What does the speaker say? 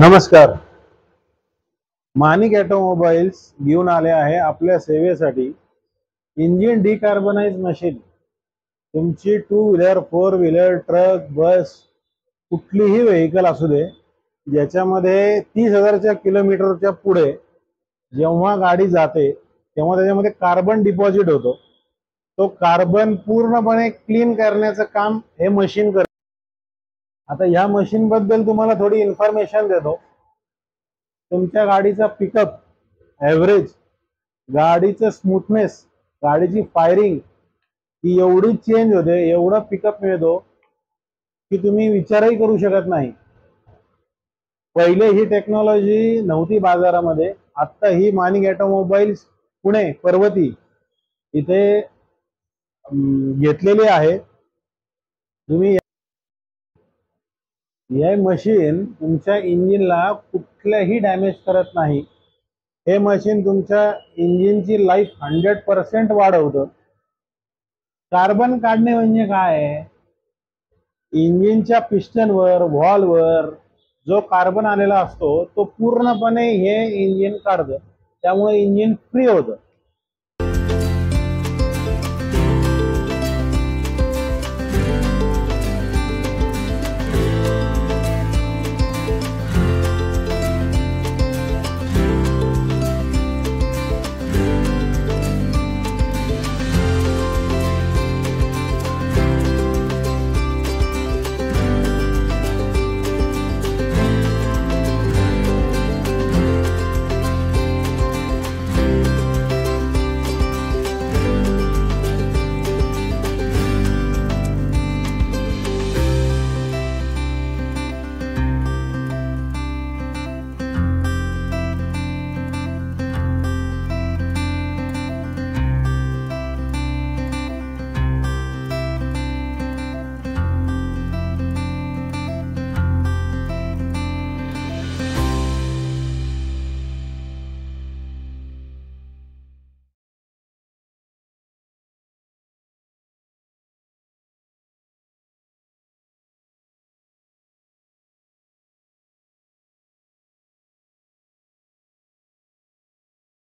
नमस्कार. माणिक ऑटोमोबाईल्स घेऊन आले आहे आपल्या सेवेसाठी इंजिन डिकार्बनाइज मशीन. तुमची 2 व्हीलर 4 व्हीलर ट्रक बस कुठलीही व्हेकल असू दे, ज्याच्यामध्ये 30,000 किलोमीटरच्या पुढे जेव्हा गाडी जाते तेव्हा त्याच्यामध्ये कार्बन डिपॉझिट होतो. तो कार्बन पूर्णपणे क्लीन करण्याचं काम हे मशीन करते. आता या मशीन बद्दल तुम्हाला थोडी इन्फॉर्मेशन देतो. तुमच्या गाडीचा पिकअप, ॲव्हरेज, गाडीचं स्मूथनेस, गाडीची फायरिंग ही एवढी चेंज होते, एवढा पिकअप मिळतो की तुम्ही विचारही करू शकत नाही. पहिले ही टेक्नॉलॉजी नव्हती बाजारामध्ये. आत्ता ही माणिक ऑटोमोबाईल्स पुणे पर्वती इथे घेतलेली आहे. तुम्ही हे मशीन तुमच्या इंजिनला कुठल्याही डॅमेज करत नाही. हे मशीन तुमच्या इंजिनची लाईफ 100% वाढवतं. कार्बन काढणे म्हणजे काय आहे? इंजिनच्या पिस्टनवर, व्हॉल्ववर जो कार्बन आलेला असतो तो पूर्णपणे हे इंजिन काढतं. त्यामुळे इंजिन फ्री होतं.